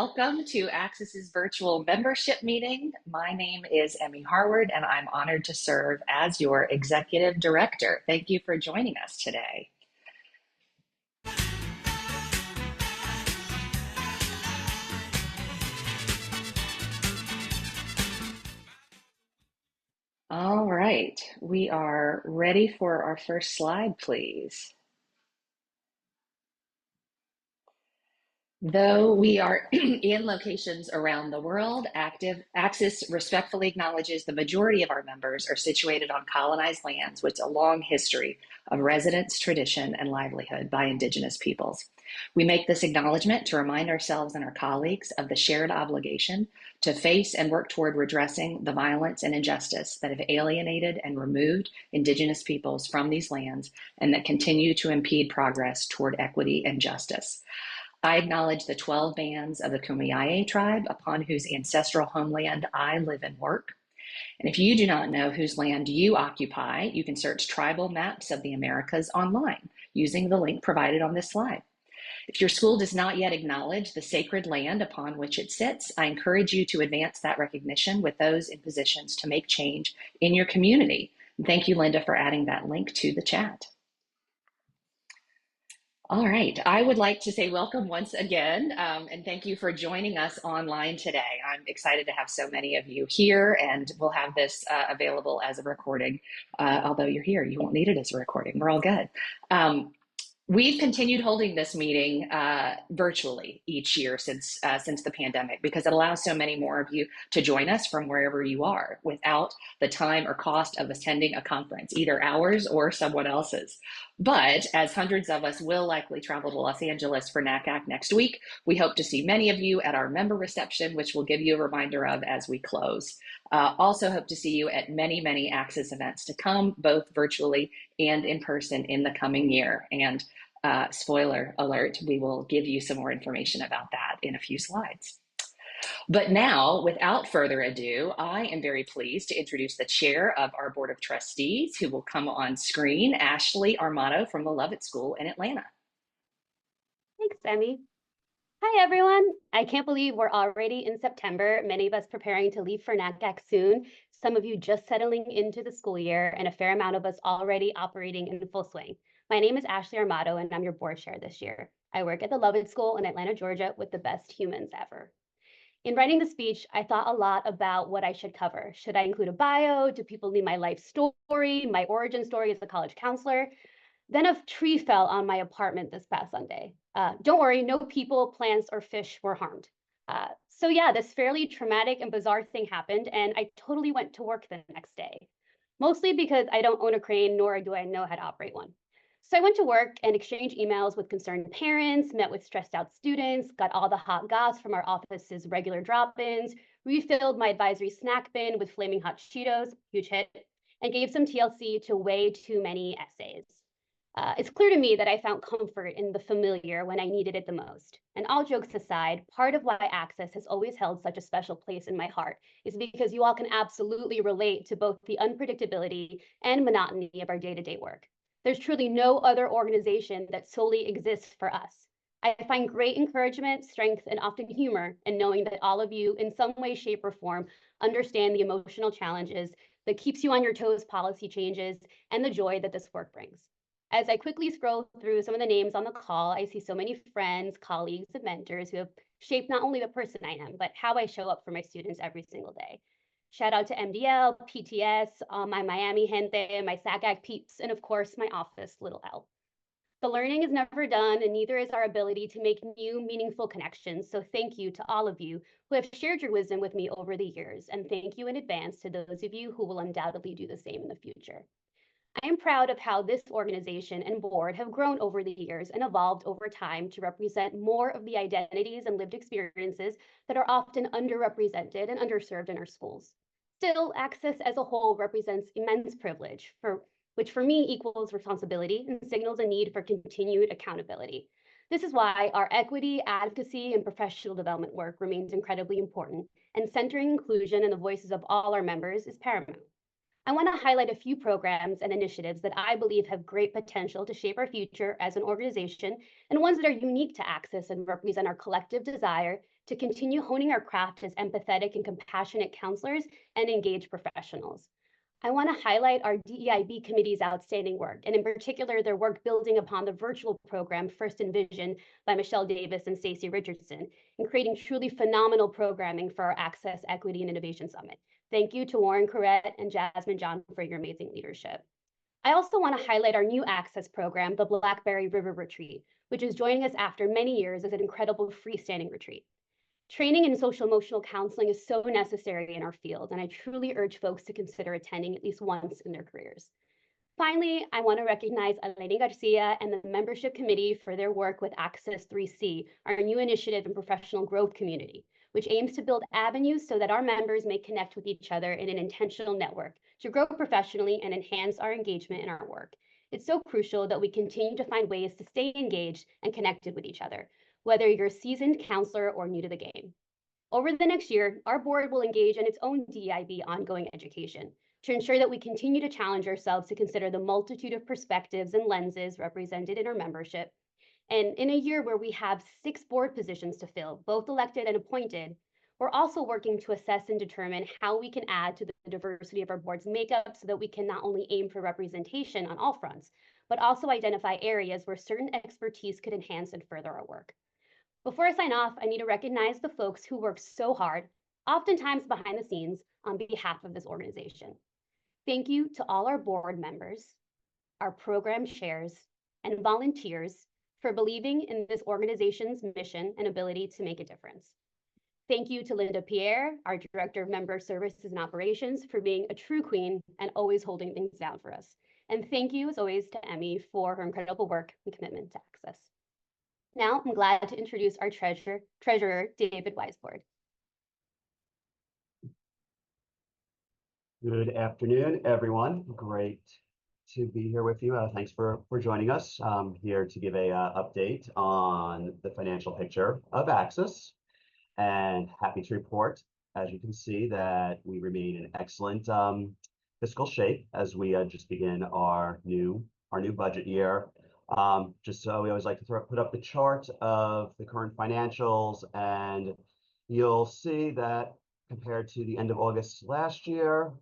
welcome to ACCIS's virtual membership meeting. My name is Emmy Harward, and I'm honored to serve as your executive director. Thank you for joining us today. All right, we are ready for our first slide, please. Though we are in locations around the world, ACCIS respectfully acknowledges the majority of our members are situated on colonized lands with a long history of residence, tradition, and livelihood by Indigenous peoples. We make this acknowledgement to remind ourselves and our colleagues of the shared obligation to face and work toward redressing the violence and injustice that have alienated and removed Indigenous peoples from these lands and that continue to impede progress toward equity and justice. I acknowledge the 12 bands of the Kumeyaay tribe upon whose ancestral homeland I live and work. And if you do not know whose land you occupy, you can search tribal maps of the Americas online using the link provided on this slide. If your school does not yet acknowledge the sacred land upon which it sits, I encourage you to advance that recognition with those in positions to make change in your community. And thank you, Linda, for adding that link to the chat. All right, I would like to say welcome once again, and thank you for joining us online today. I'm excited to have so many of you here, and we'll have this available as a recording. Although you're here, you won't need it as a recording. We're all good. We've continued holding this meeting virtually each year since the pandemic because it allows so many more of you to join us from wherever you are without the time or cost of attending a conference, either ours or someone else's. But as hundreds of us will likely travel to Los Angeles for NACAC next week, we hope to see many of you at our member reception, which we'll give you a reminder of as we close. Also hope to see you at many, many ACCIS events to come, both virtually and in person in the coming year. And spoiler alert, we will give you some more information about that in a few slides. But now, without further ado, I am very pleased to introduce the chair of our Board of Trustees, who will come on screen, Ashley Armato from the Lovett School in Atlanta. Thanks, Emmy. Hi, everyone. I can't believe we're already in September, many of us preparing to leave for NACAC soon, some of you just settling into the school year, and a fair amount of us already operating in full swing. My name is Ashley Armato, and I'm your board chair this year. I work at the Lovett School in Atlanta, Georgia, with the best humans ever. In writing the speech, I thought a lot about what I should cover. Should I include a bio? Do people need my life story, my origin story as a college counselor? Then a tree fell on my apartment this past Sunday. Don't worry, no people, plants, or fish were harmed. So yeah, this fairly traumatic and bizarre thing happened, and I totally went to work the next day. Mostly because I don't own a crane, nor do I know how to operate one. So I went to work and exchanged emails with concerned parents, met with stressed out students, got all the hot goss from our office's regular drop-ins, refilled my advisory snack bin with flaming hot Cheetos, huge hit, and gave some TLC to way too many essays. It's clear to me that I found comfort in the familiar when I needed it the most. And all jokes aside, part of why ACCIS has always held such a special place in my heart is because you all can absolutely relate to both the unpredictability and monotony of our day-to-day work. There's truly no other organization that solely exists for us. I find great encouragement, strength, and often humor in knowing that all of you, in some way, shape, or form, understand the emotional challenges that keeps you on your toes policy changes and the joy that this work brings. As I quickly scroll through some of the names on the call, I see so many friends, colleagues, and mentors who have shaped not only the person I am, but how I show up for my students every single day. Shout out to MDL, PTS, my Miami gente, my SACAC peeps, and of course, my office, little L. The learning is never done, and neither is our ability to make new, meaningful connections. So thank you to all of you who have shared your wisdom with me over the years, and thank you in advance to those of you who will undoubtedly do the same in the future. I am proud of how this organization and board have grown over the years and evolved over time to represent more of the identities and lived experiences that are often underrepresented and underserved in our schools. Still, ACCIS as a whole represents immense privilege, which for me equals responsibility and signals a need for continued accountability. This is why our equity, advocacy, and professional development work remains incredibly important, and centering inclusion in the voices of all our members is paramount. I want to highlight a few programs and initiatives that I believe have great potential to shape our future as an organization, and ones that are unique to ACCIS and represent our collective desire to continue honing our craft as empathetic and compassionate counselors and engaged professionals. I want to highlight our DEIB committee's outstanding work, and in particular, their work building upon the virtual program first envisioned by Michelle Davis and Stacey Richardson in creating truly phenomenal programming for our Access, Equity, and Innovation Summit. Thank you to Warren Corrett and Jasmine John for your amazing leadership. I also want to highlight our new Access program, the Blackberry River Retreat, which is joining us after many years as an incredible freestanding retreat. Training in social emotional counseling is so necessary in our field, and I truly urge folks to consider attending at least once in their careers. Finally, I want to recognize Eleni Garcia and the membership committee for their work with ACCIS 3C, our new initiative in professional growth community, which aims to build avenues so that our members may connect with each other in an intentional network to grow professionally and enhance our engagement in our work. It's so crucial that we continue to find ways to stay engaged and connected with each other, whether you're a seasoned counselor or new to the game. Over the next year, our board will engage in its own DEIB ongoing education to ensure that we continue to challenge ourselves to consider the multitude of perspectives and lenses represented in our membership. And in a year where we have 6 board positions to fill, both elected and appointed, we're also working to assess and determine how we can add to the diversity of our board's makeup so that we can not only aim for representation on all fronts, but also identify areas where certain expertise could enhance and further our work. Before I sign off, I need to recognize the folks who work so hard, oftentimes behind the scenes, on behalf of this organization. Thank you to all our board members, our program chairs, and volunteers for believing in this organization's mission and ability to make a difference. Thank you to Linda Pierre, our Director of Member Services and Operations, for being a true queen and always holding things down for us. And thank you, as always, to Emmy for her incredible work and commitment to ACCIS. Now, I'm glad to introduce our treasurer, David Weisbord. Good afternoon, everyone. Great to be here with you. Thanks for joining us. I'm here to give a update on the financial picture of ACCIS, and happy to report, as you can see, that we remain in excellent fiscal shape as we just begin our new budget year. Just so we always like to put up the chart of the current financials, and you'll see that compared to the end of August last year,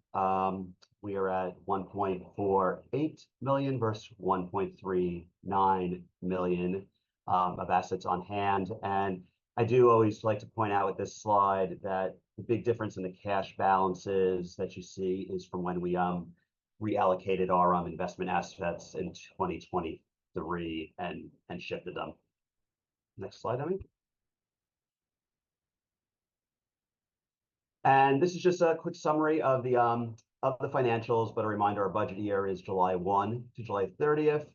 we are at 1.48 million versus 1.39 million of assets on hand. And I do always like to point out with this slide that the big difference in the cash balances that you see is from when we reallocated our investment assets in 2023 and shifted them. Next slide, Emmy. And this is just a quick summary of the financials, but a reminder: our budget year is July 1 to July 30th.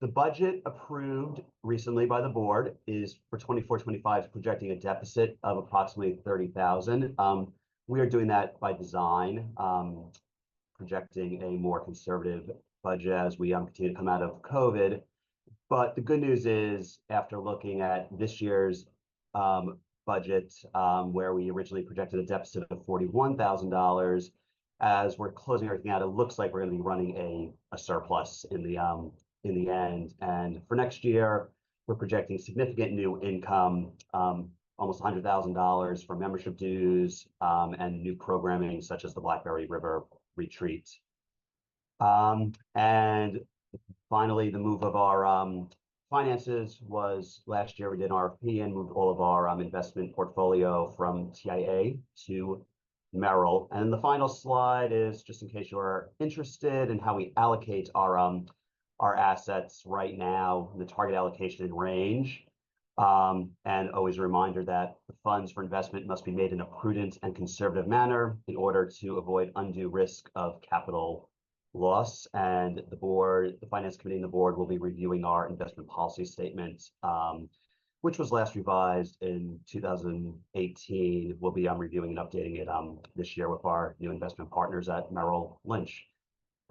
The budget approved recently by the board is for 24-25, projecting a deficit of approximately 30,000. We are doing that by design, projecting a more conservative budget as we continue to come out of COVID. But the good news is, after looking at this year's budget, where we originally projected a deficit of $41,000, as we're closing everything out, it looks like we're going to be running a surplus in the end. And for next year, we're projecting significant new income, almost $100,000 for membership dues and new programming such as the Blackberry River Retreat. And finally, the move of our finances was last year we did an RFP and moved all of our investment portfolio from TIA to Merrill. And the final slide is just in case you're interested in how we allocate our assets right now, the target allocation and range. And always a reminder that the funds for investment must be made in a prudent and conservative manner in order to avoid undue risk of capital loss. And the board, the finance committee and the board will be reviewing our investment policy statement, which was last revised in 2018. We'll be reviewing and updating it this year with our new investment partners at Merrill Lynch.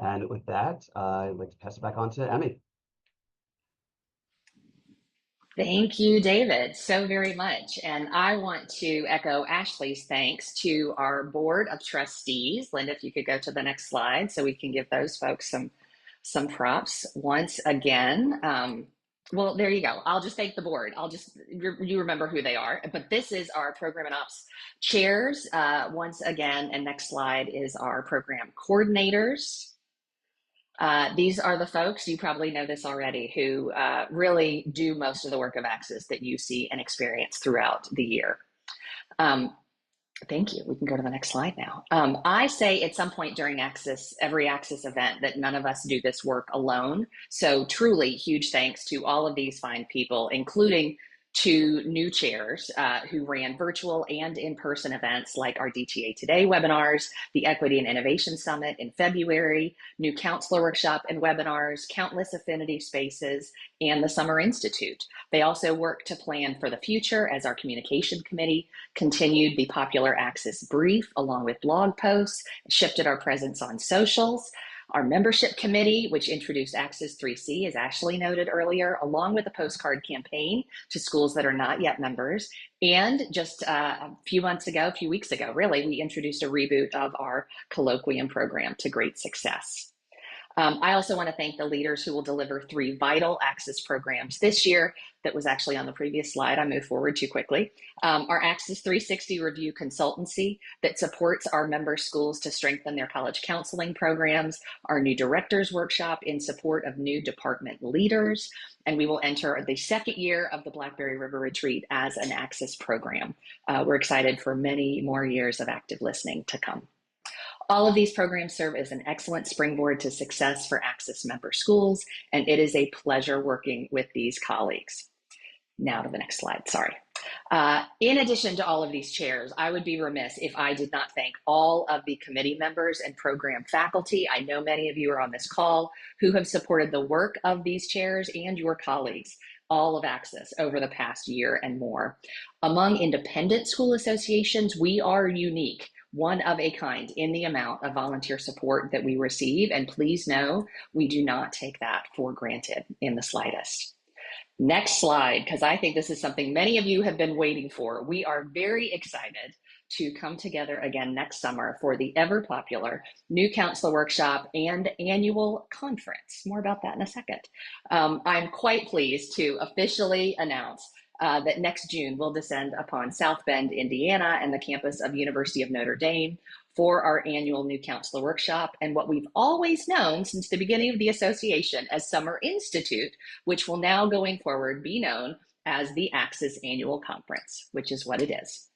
And with that, I'd like to pass it back on to Emmy. Thank you, David, so very much. And I want to echo Ashley's thanks to our board of trustees. Linda, if you could go to the next slide so we can give those folks some props once again. Well, there you go. I'll just thank the board. You remember who they are. But this is our program and ops chairs once again. And next slide is our program coordinators. These are the folks, you probably know this already, who really do most of the work of ACCIS that you see and experience throughout the year. Thank you. We can go to the next slide now. I say at some point during ACCIS, every ACCIS event, that none of us do this work alone. So truly huge thanks to all of these fine people, including two new chairs who ran virtual and in-person events like our DTA Today webinars, the Equity and Innovation Summit in February, new counselor workshop and webinars, countless affinity spaces, and the Summer Institute. They also work to plan for the future as our communication committee continued the popular ACCIS brief along with blog posts, shifted our presence on socials. Our membership committee, which introduced ACCIS 3C, as Ashley noted earlier, along with a postcard campaign to schools that are not yet members. And just a few weeks ago, really, we introduced a reboot of our colloquium program to great success. I also want to thank the leaders who will deliver 3 vital ACCIS programs this year. That was actually on the previous slide. I moved forward too quickly. Our ACCIS 360 review consultancy that supports our member schools to strengthen their college counseling programs, our new directors workshop in support of new department leaders, and we will enter the 2nd year of the Blackberry River Retreat as an ACCIS program. We're excited for many more years of active listening to come. All of these programs serve as an excellent springboard to success for ACCIS member schools, and it is a pleasure working with these colleagues. Now to the next slide, sorry. In addition to all of these chairs, I would be remiss if I did not thank all of the committee members and program faculty. I know many of you are on this call who have supported the work of these chairs and your colleagues, all of ACCIS, over the past year and more. Among independent school associations, we are unique, one of a kind in the amount of volunteer support that we receive, and please know we do not take that for granted in the slightest. Next slide, because I think this is something many of you have been waiting for. We are very excited to come together again next summer for the ever popular new counselor workshop and annual conference. More about that in a second. I'm quite pleased to officially announce that next June will descend upon South Bend, Indiana, and the campus of University of Notre Dame for our annual new counselor workshop and what we've always known since the beginning of the association as Summer Institute, which will now going forward be known as the ACCIS Annual Conference, which is what it is.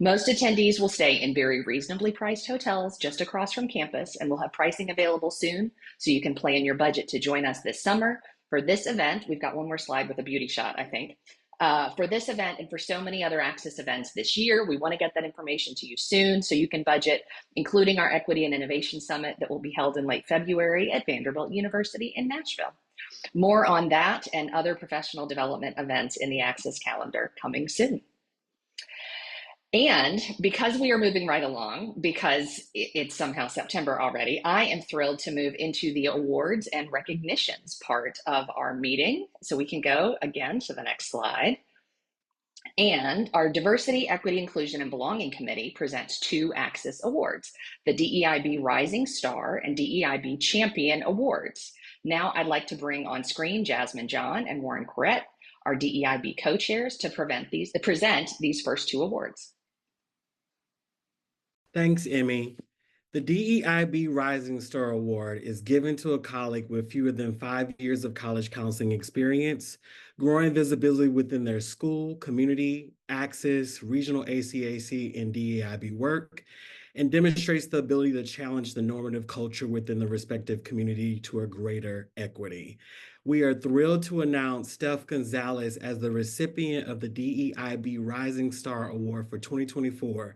Most attendees will stay in very reasonably priced hotels just across from campus, and we'll have pricing available soon, so you can plan your budget to join us this summer. For this event, we've got one more slide with a beauty shot, I think. For this event and for so many other ACCIS events this year, we want to get that information to you soon so you can budget, including our Equity and Innovation Summit that will be held in late February at Vanderbilt University in Nashville. More on that and other professional development events in the ACCIS calendar coming soon. And because we are moving right along, because it's somehow September already, I am thrilled to move into the awards and recognitions part of our meeting. So we can go again to the next slide. And our Diversity, Equity, Inclusion, and Belonging Committee presents 2 ACCIS awards, the DEIB Rising Star and DEIB Champion Awards. Now I'd like to bring on screen Jasmine John and Warren Corrett, our DEIB co-chairs, to present these first 2 awards. Thanks, Emmy. The DEIB Rising Star Award is given to a colleague with fewer than 5 years of college counseling experience, growing visibility within their school, community, ACCIS, regional ACAC, and DEIB work, and demonstrates the ability to challenge the normative culture within the respective community to a greater equity. We are thrilled to announce Steph Gonzalez as the recipient of the DEIB Rising Star Award for 2024,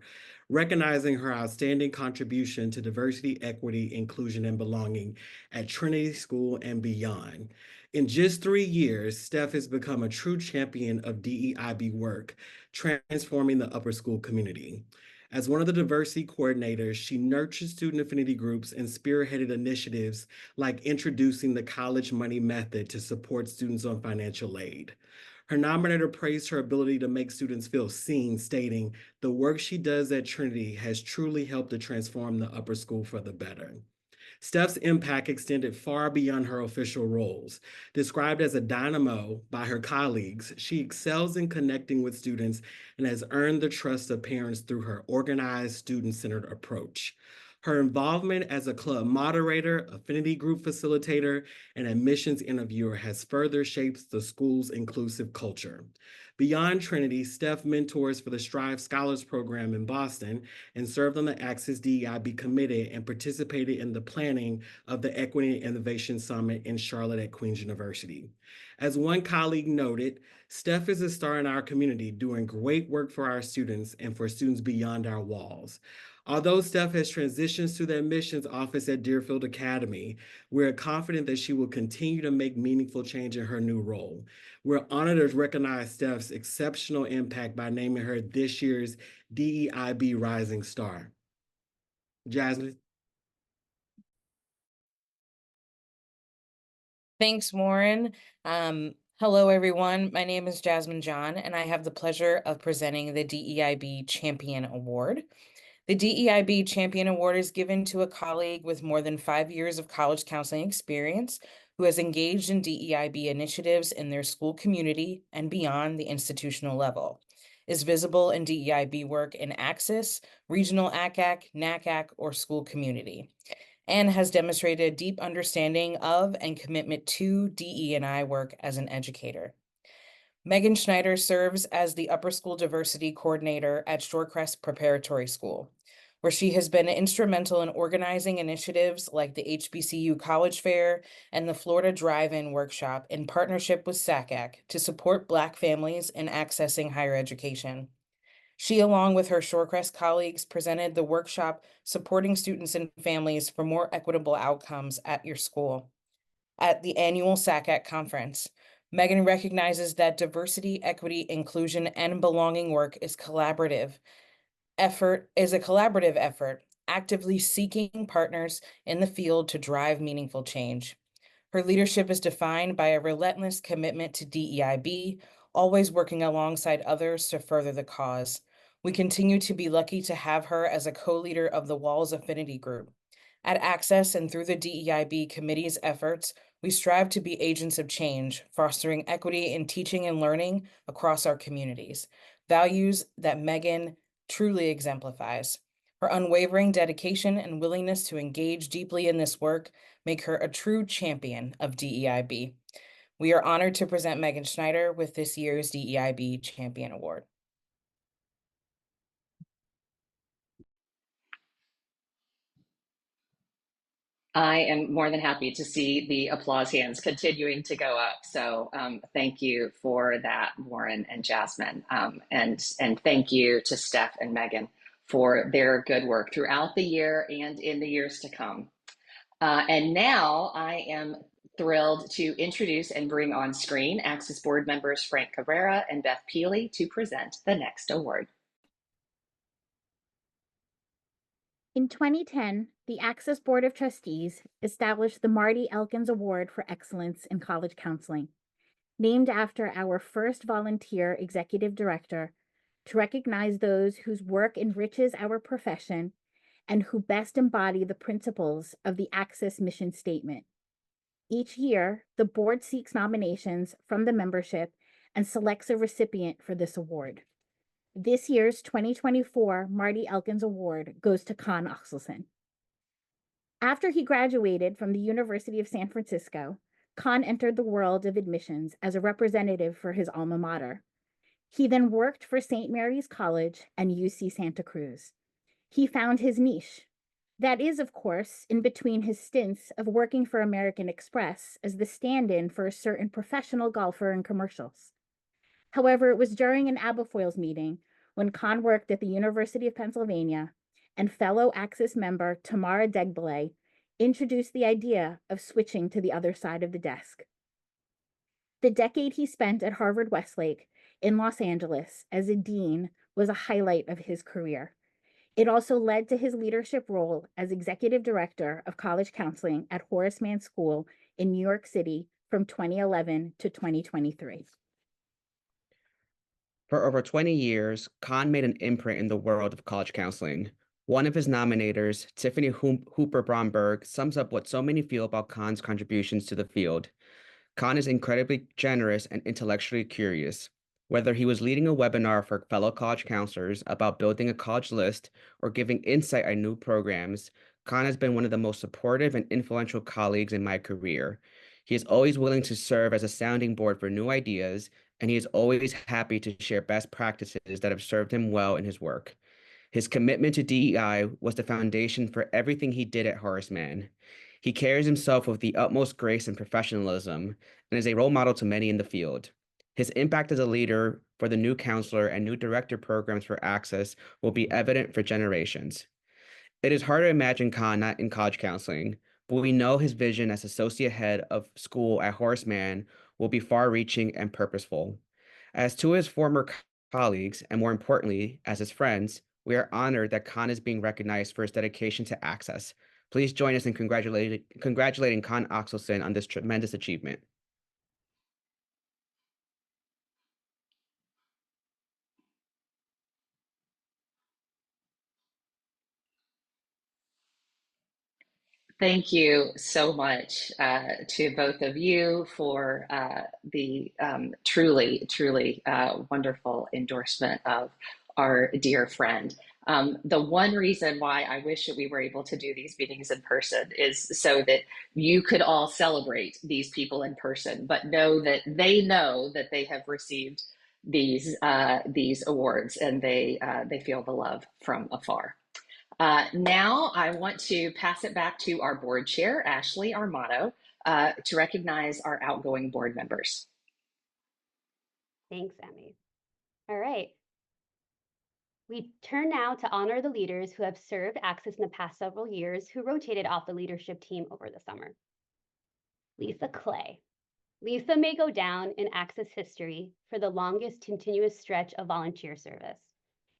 recognizing her outstanding contribution to diversity, equity, inclusion, and belonging at Trinity School and beyond. In just 3 years, Steph has become a true champion of DEIB work, transforming the upper school community. As one of the diversity coordinators, she nurtured student affinity groups and spearheaded initiatives like introducing the college money method to support students on financial aid. Her nominator praised her ability to make students feel seen, stating, "The work she does at Trinity has truly helped to transform the upper school for the better." Steph's impact extended far beyond her official roles. Described as a dynamo by her colleagues, she excels in connecting with students and has earned the trust of parents through her organized, student-centered approach. Her involvement as a club moderator, affinity group facilitator, and admissions interviewer has further shaped the school's inclusive culture. Beyond Trinity, Steph mentors for the Strive Scholars Program in Boston and served on the ACCIS DEIB committee and participated in the planning of the Equity and Innovation Summit in Charlotte at Queen's University. As one colleague noted, Steph is a star in our community, doing great work for our students and for students beyond our walls. Although Steph has transitioned to the admissions office at Deerfield Academy, we're confident that she will continue to make meaningful change in her new role. We're honored to recognize Steph's exceptional impact by naming her this year's DEIB Rising Star. Jasmine. Thanks, Warren. Hello, everyone. My name is Jasmine John, and I have the pleasure of presenting the DEIB Champion Award. The DEIB Champion Award is given to a colleague with more than 5 years of college counseling experience who has engaged in DEIB initiatives in their school community and beyond the institutional level, is visible in DEIB work in ACCIS, regional ACCAC, NACAC, or school community, and has demonstrated a deep understanding of and commitment to DE&I work as an educator. Megan Schneider serves as the Upper School Diversity Coordinator at Shorecrest Preparatory School, where she has been instrumental in organizing initiatives like the HBCU College Fair and the Florida Drive-In Workshop in partnership with SACAC to support Black families in accessing higher education. She, along with her Shorecrest colleagues, presented the workshop Supporting Students and Families for More Equitable Outcomes at Your School at the annual SACAC conference. Megan recognizes that diversity, equity, inclusion, and belonging work is a collaborative effort, actively seeking partners in the field to drive meaningful change. Her leadership is defined by a relentless commitment to DEIB, always working alongside others to further the cause. We continue to be lucky to have her as a co-leader of the Walls Affinity Group. At ACCIS and through the DEIB committee's efforts, we strive to be agents of change, fostering equity in teaching and learning across our communities, values that Megan truly exemplifies. Her unwavering dedication and willingness to engage deeply in this work make her a true champion of DEIB. We are honored to present Megan Schneider with this year's DEIB Champion Award. I am more than happy to see the applause hands continuing to go up. So thank you for that, Warren and Jasmine. And thank you to Steph and Megan for their good work throughout the year and in the years to come. And now I am thrilled to introduce and bring on screen ACCIS board members Frank Cabrera and Beth Peely to present the next award. In 2010, the ACCIS Board of Trustees established the Marty Elkins Award for Excellence in College Counseling, named after our first volunteer executive director, to recognize those whose work enriches our profession and who best embody the principles of the ACCIS mission statement. Each year, the board seeks nominations from the membership and selects a recipient for this award. This year's 2024 Marty Elkins Award goes to Con Axelson. After he graduated from the University of San Francisco, Con entered the world of admissions as a representative for his alma mater. He then worked for St. Mary's College and UC Santa Cruz. He found his niche. That is, of course, in between his stints of working for American Express as the stand-in for a certain professional golfer in commercials. However, it was during an Aberfoyles meeting when Con worked at the University of Pennsylvania and fellow ACCIS member Tamara Degbele introduced the idea of switching to the other side of the desk. The decade he spent at Harvard Westlake in Los Angeles as a dean was a highlight of his career. It also led to his leadership role as executive director of college counseling at Horace Mann School in New York City from 2011 to 2023. For over 20 years, Khan made an imprint in the world of college counseling, One of his nominators, Tiffany Hooper Bromberg, sums up what so many feel about Khan's contributions to the field. Khan is incredibly generous and intellectually curious. Whether he was leading a webinar for fellow college counselors about building a college list or giving insight on new programs, Khan has been one of the most supportive and influential colleagues in my career. He is always willing to serve as a sounding board for new ideas, and he is always happy to share best practices that have served him well in his work. His commitment to DEI was the foundation for everything he did at Horace Mann. He carries himself with the utmost grace and professionalism and is a role model to many in the field. His impact as a leader for the new counselor and new director programs for ACCIS will be evident for generations. It is hard to imagine Khan not in college counseling, but we know his vision as associate head of school at Horace Mann will be far-reaching and purposeful. As to his former colleagues, and more importantly, as his friends, we are honored that Khan is being recognized for his dedication to ACCIS. Please join us in congratulating Khan Axelson on this tremendous achievement. Thank you so much to both of you for the truly wonderful endorsement of our dear friend. The one reason why I wish that we were able to do these meetings in person is so that you could all celebrate these people in person, but know that they have received these awards, and they feel the love from afar. Now I want to pass it back to our board chair, Ashley Armato, to recognize our outgoing board members. Thanks, Emmy. All right. We turn now to honor the leaders who have served ACCIS in the past several years who rotated off the leadership team over the summer. Lisa Clay. Lisa may go down in ACCIS history for the longest continuous stretch of volunteer service.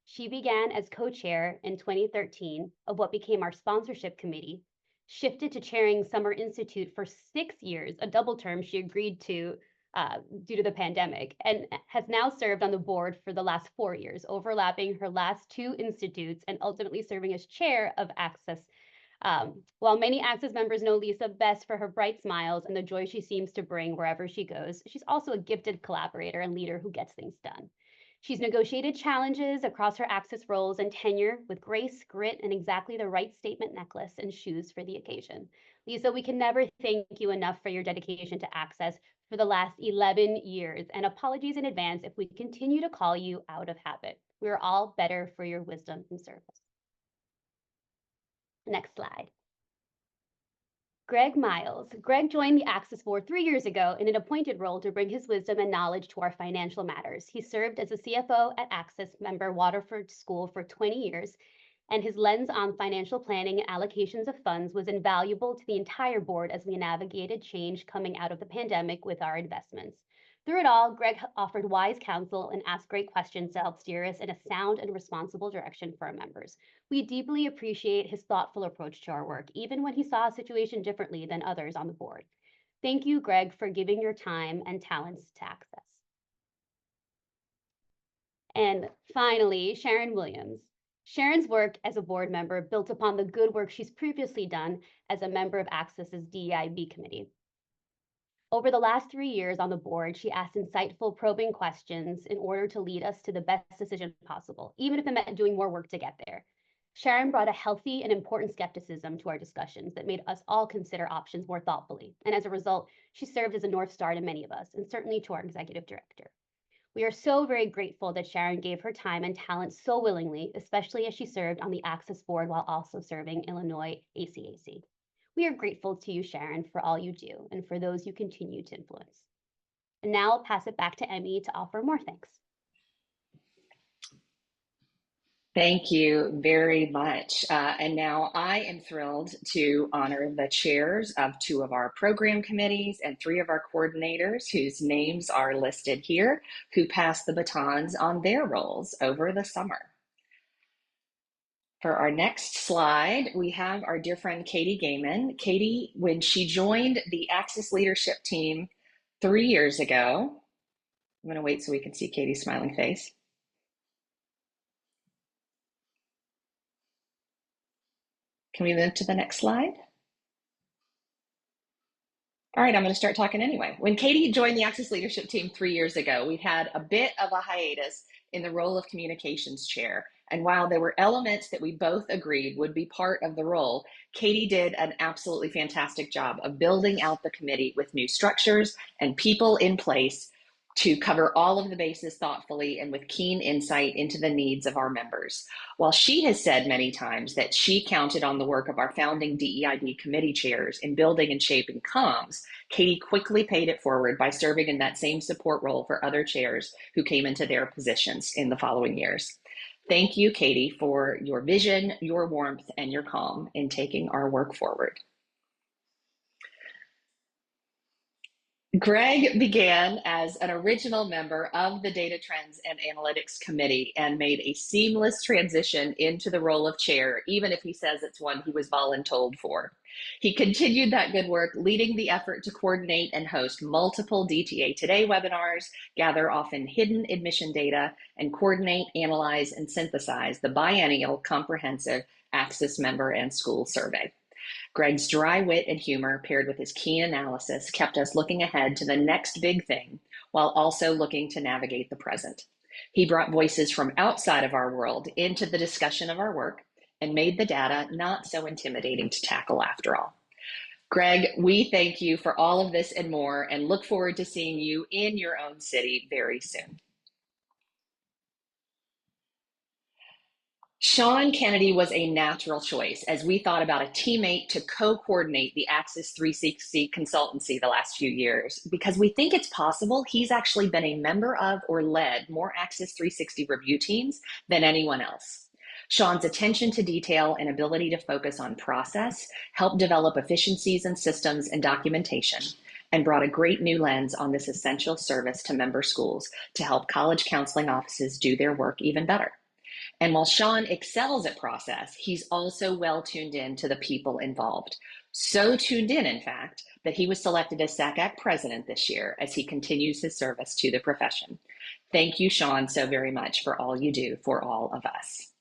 She began as co-chair in 2013 of what became our sponsorship committee, shifted to chairing Summer Institute for 6 years, a double term she agreed to due to the pandemic, and has now served on the board for the last 4 years, overlapping her last 2 institutes and ultimately serving as chair of ACCIS. While many ACCIS members know Lisa best for her bright smiles and the joy she seems to bring wherever she goes, she's also a gifted collaborator and leader who gets things done. She's negotiated challenges across her ACCIS roles and tenure with grace, grit, and exactly the right statement necklace and shoes for the occasion. Lisa, we can never thank you enough for your dedication to ACCIS for the last 11 years, and apologies in advance if we continue to call you out of habit. We are all better for your wisdom and service. Next slide. Greg Miles. Greg joined the ACCIS board 3 years ago in an appointed role to bring his wisdom and knowledge to our financial matters. He served as a CFO at ACCIS member Waterford School for 20 years, and his lens on financial planning and allocations of funds was invaluable to the entire board as we navigated change coming out of the pandemic with our investments. Through it all, Greg offered wise counsel and asked great questions to help steer us in a sound and responsible direction for our members. We deeply appreciate his thoughtful approach to our work, even when he saw a situation differently than others on the board. Thank you, Greg, for giving your time and talents to ACCIS. And finally, Sharon Williams. Sharon's work as a board member built upon the good work she's previously done as a member of ACCIS's DEIB committee. Over the last 3 years on the board, she asked insightful, probing questions in order to lead us to the best decision possible, even if it meant doing more work to get there. Sharon brought a healthy and important skepticism to our discussions that made us all consider options more thoughtfully. And as a result, she served as a North Star to many of us, and certainly to our executive director. We are so very grateful that Sharon gave her time and talent so willingly, especially as she served on the ACCIS board while also serving Illinois ACAC. We are grateful to you, Sharon, for all you do and for those you continue to influence. And now I'll pass it back to Emmy to offer more thanks. Thank you very much. And now I am thrilled to honor the chairs of 2 of our program committees and 3 of our coordinators whose names are listed here, who passed the batons on their roles over the summer. For our next slide, we have our dear friend Katie Gaiman. Katie, when she joined the ACCIS leadership team 3 years ago, I'm going to wait so we can see Katie's smiling face. Can we move to the next slide? All right, I'm going to start talking anyway. When Katie joined the ACCIS leadership team 3 years ago, we had a bit of a hiatus in the role of communications chair. And while there were elements that we both agreed would be part of the role, Katie did an absolutely fantastic job of building out the committee with new structures and people in place to cover all of the bases thoughtfully and with keen insight into the needs of our members. While she has said many times that she counted on the work of our founding DEIB committee chairs in building and shaping comms, Katie quickly paid it forward by serving in that same support role for other chairs who came into their positions in the following years. Thank you, Katie, for your vision, your warmth, and your calm in taking our work forward. Greg began as an original member of the Data Trends and Analytics Committee and made a seamless transition into the role of chair, even if he says it's one he was voluntold for. He continued that good work, leading the effort to coordinate and host multiple DTA Today webinars, gather often hidden admission data, and coordinate, analyze, and synthesize the biennial comprehensive ACCIS member and school survey. Greg's dry wit and humor, paired with his keen analysis, kept us looking ahead to the next big thing, while also looking to navigate the present. He brought voices from outside of our world into the discussion of our work and made the data not so intimidating to tackle after all. Greg, we thank you for all of this and more, and look forward to seeing you in your own city very soon. Sean Kennedy was a natural choice as we thought about a teammate to co-coordinate the ACCIS 360 consultancy the last few years, because we think it's possible he's actually been a member of or led more ACCIS 360 review teams than anyone else. Sean's attention to detail and ability to focus on process helped develop efficiencies in systems and documentation, and brought a great new lens on this essential service to member schools to help college counseling offices do their work even better. And while Sean excels at process, he's also well tuned in to the people involved. So tuned in fact, that he was selected as SACAC president this year as he continues his service to the profession. Thank you, Sean, so very much for all you do for all of us.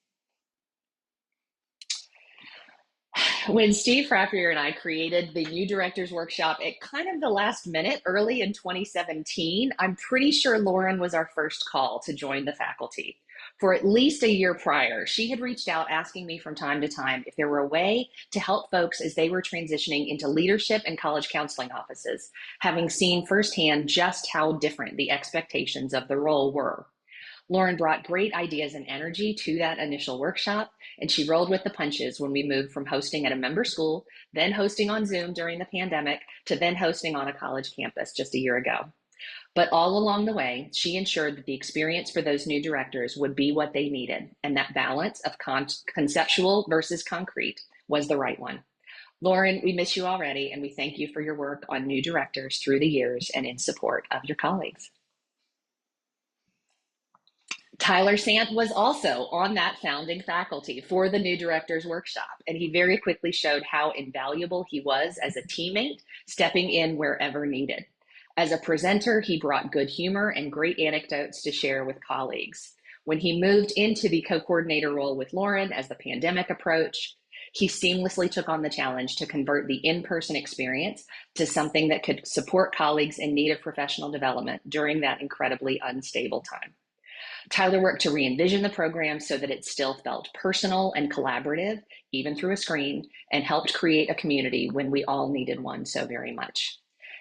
When Steve Frappier and I created the new directors workshop at kind of the last minute, early in 2017, I'm pretty sure Lauren was our first call to join the faculty. For at least a year prior, she had reached out asking me from time to time if there were a way to help folks as they were transitioning into leadership and college counseling offices, having seen firsthand just how different the expectations of the role were. Lauren brought great ideas and energy to that initial workshop, and she rolled with the punches when we moved from hosting at a member school, then hosting on Zoom during the pandemic, to then hosting on a college campus just a year ago. But all along the way, she ensured that the experience for those new directors would be what they needed, and that balance of conceptual versus concrete was the right one. Lauren, we miss you already, and we thank you for your work on new directors through the years and in support of your colleagues. Tyler Sant was also on that founding faculty for the new directors workshop, and he very quickly showed how invaluable he was as a teammate, stepping in wherever needed. As a presenter, he brought good humor and great anecdotes to share with colleagues. When he moved into the co-coordinator role with Lauren as the pandemic approached, he seamlessly took on the challenge to convert the in-person experience to something that could support colleagues in need of professional development during that incredibly unstable time. Tyler worked to re-envision the program so that it still felt personal and collaborative, even through a screen, and helped create a community when we all needed one so very much.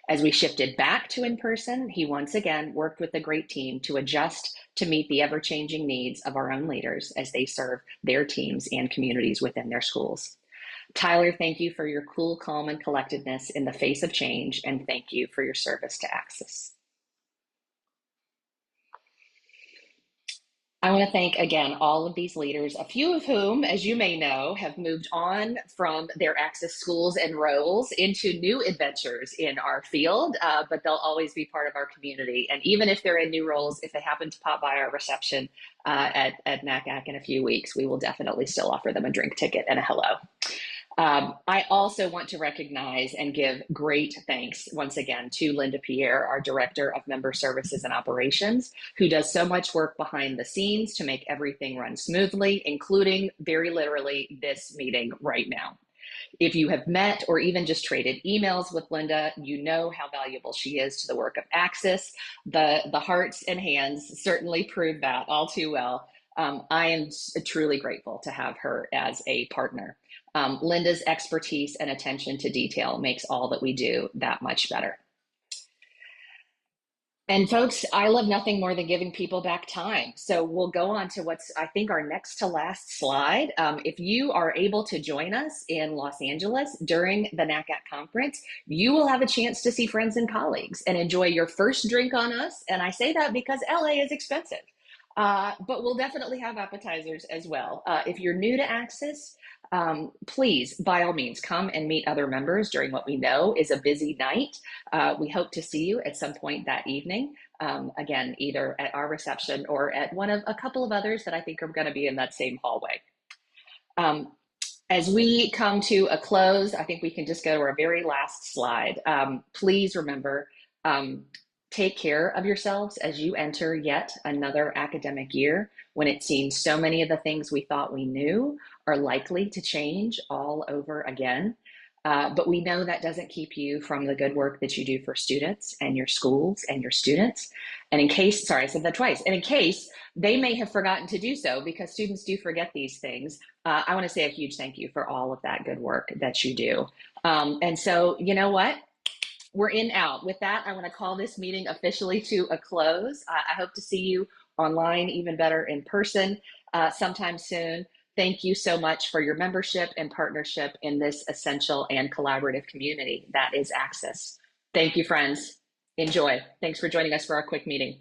As we shifted back to in-person, he once again worked with a great team to adjust to meet the ever-changing needs of our own leaders as they serve their teams and communities within their schools. Tyler, thank you for your cool, calm, and collectedness in the face of change, and thank you for your service to ACCIS. I want to thank again all of these leaders, a few of whom, as you may know, have moved on from their ACCIS schools and roles into new adventures in our field, but they'll always be part of our community. And even if they're in new roles, if they happen to pop by our reception at NACAC in a few weeks, we will definitely still offer them a drink ticket and a hello. I also want to recognize and give great thanks once again to Linda Pierre, our Director of Member Services and Operations, who does so much work behind the scenes to make everything run smoothly, including very literally this meeting right now. If you have met or even just traded emails with Linda, you know how valuable she is to the work of ACCIS. The hearts and hands certainly prove that all too well. I am truly grateful to have her as a partner. Linda's expertise and attention to detail makes all that we do that much better. And folks, I love nothing more than giving people back time. So we'll go on to what's, I think, our next to last slide. If you are able to join us in Los Angeles during the NACAC conference, you will have a chance to see friends and colleagues and enjoy your first drink on us. And I say that because LA is expensive. But we'll definitely have appetizers as well. If you're new to ACCIS, please, by all means, come and meet other members during what we know is a busy night. We hope to see you at some point that evening. Again, either at our reception or at one of a couple of others that I think are going to be in that same hallway. As we come to a close, I think we can just go to our very last slide. Please remember, take care of yourselves as you enter yet another academic year when it seems so many of the things we thought we knew are likely to change all over again. But we know that doesn't keep you from the good work that you do for students and your schools and your students. And in case, sorry, I said that twice, and in case they may have forgotten to do so, because students do forget these things, I want to say a huge thank you for all of that good work that you do. And so, you know what? We're in out. With that, I want to call this meeting officially to a close. I hope to see you online, even better in person, sometime soon. Thank you so much for your membership and partnership in this essential and collaborative community that is ACCIS. Thank you, friends. Enjoy. Thanks for joining us for our quick meeting.